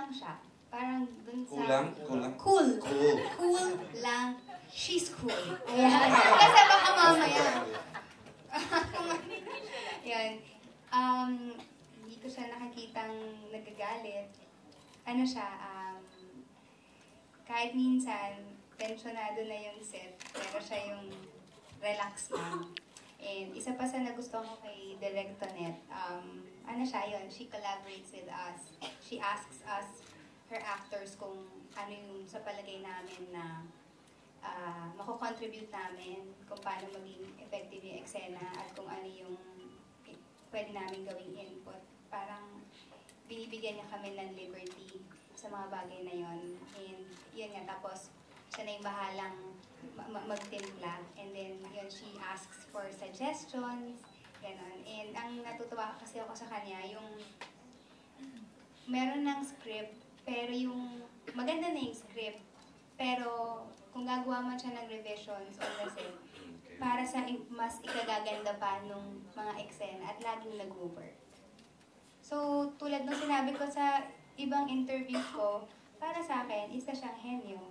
lang siya. Parang dun sa... Kulang? Cool lang. She's cool. Ayan. Kasi baka mamaya. Yan. Hindi ko siya nakikitang nagagalit. Ano siya, kahit minsan, tensionado na yung set, pero siya yung relax lang. And isa pa sa nagustuhan ko kay Direk Tonet, ano siya yun, she collaborates with us. She asks us, her actors, kung ano yung sa palagay namin na mako-contribute namin, kung paano maging effective yung eksena, at kung ano yung pwede namin gawing input. Parang binibigyan niya kami ng liberty sa mga bagay na yon. And yun nga, tapos siya na yung bahalang magtimpla. And then yun, she asks for suggestions, gano'n. And ang natutuwa kasi ako sa kanya, yung meron ng script, pero yung maganda na yung script, pero kung gagawa man siya ng revisions on the set, para sa mas ikagaganda pa nung mga eksena at laging nag-work. So, tulad ng sinabi ko sa ibang interview ko, para sa akin, isa siyang henyo.